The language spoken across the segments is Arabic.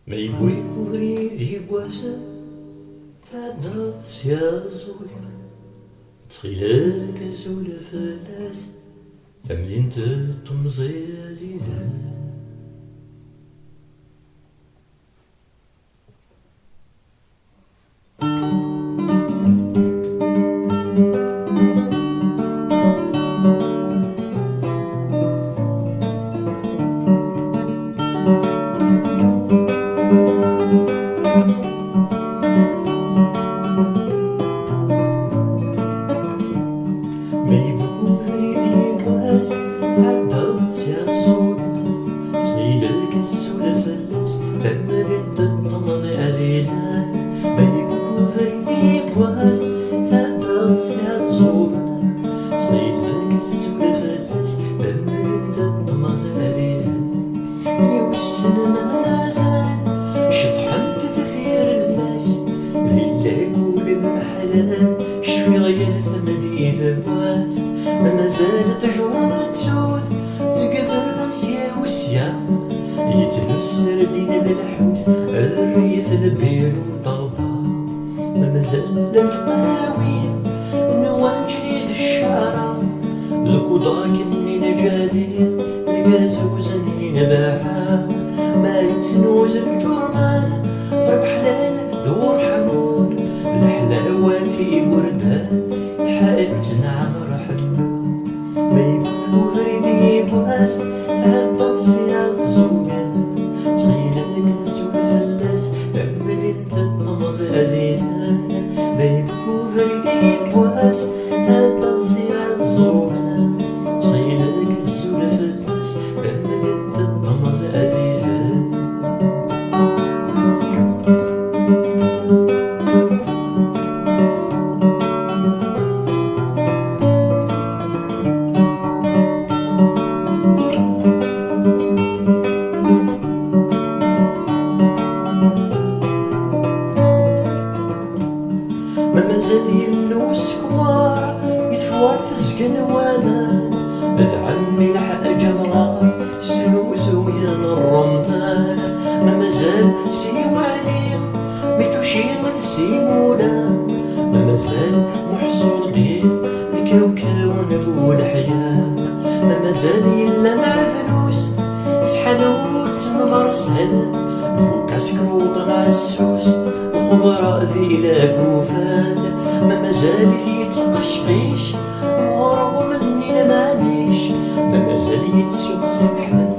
ما يبغي كوفري يبواسا تعدى سيا زول تخيلك الزول فلاس تمدين تطمزي عزيزة شفي غير ثمدي ثباس ما زالت جوانا تسوث القبر نسيا وسيا يتنسر دين ذا الحوت الريف البير وطابا ما زالت طاوين نوان جديد الشارع القضا كني نجادير لقازوز اني نباحا ما يتنوز الجرمان فرب حلال دور حمود الحلاوة في وردان تحال تنعم رحلو ما يبقوا فريدي بواس هبط سيع الزوجان تخيلك الزول فلاس تعمل انت الطمز عزيزان ما يبقوا فريدي بواس هبط سيع الزوجان تخيلك الزول فلاس تعمل انت الطمز عزيزان مازال يلو سكوار يتفوار تسكن وامان اذ عمي الحاجة مرار سلوز وين الرمان مازال سيو عليا ميتوشي غد سيمولا مازال محصور ديال الكوكب ونبو الحياة مازال يلا مع ذنوس يتحنوت نمر سهل فوكاس كروط العسوس الخضراء ذي لاكوفان مازال يتقشقيش وغرو مني لمانيش مازال يتسوق سبحان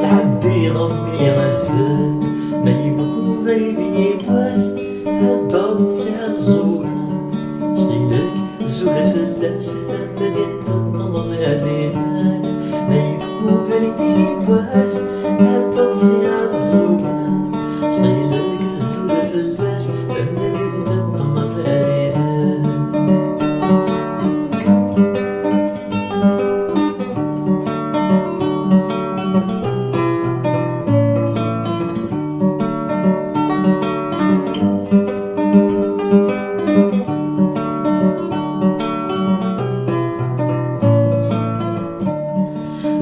تعبي غمي غزال ما يبقوا فريدي بواس هدى تسع الزوران تخيلك الزول فلاس ثمدين تطمز عزيزان ما يبقوا فريدي بواس هدى تسع الزوران تخيلك الزول فلاس ثمدين تطمز عزيزان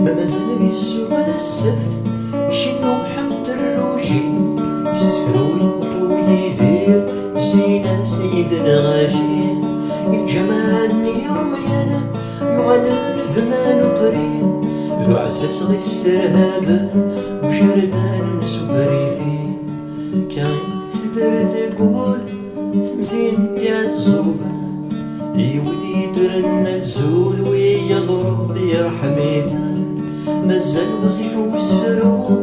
مازال يسوق على السفت شنو حمد الروجين يسفرو ويدير زينة سيدنا غاشين الجمال يرميانا يغلل ذمان وطريق ذو عساس غي السرهابة وجردان نسبري فيه كاين تدر تقول ثمثين تاع الزوبان يودي يدرن الزول ويضرب يرحم يثان مازال وزيف وسفرو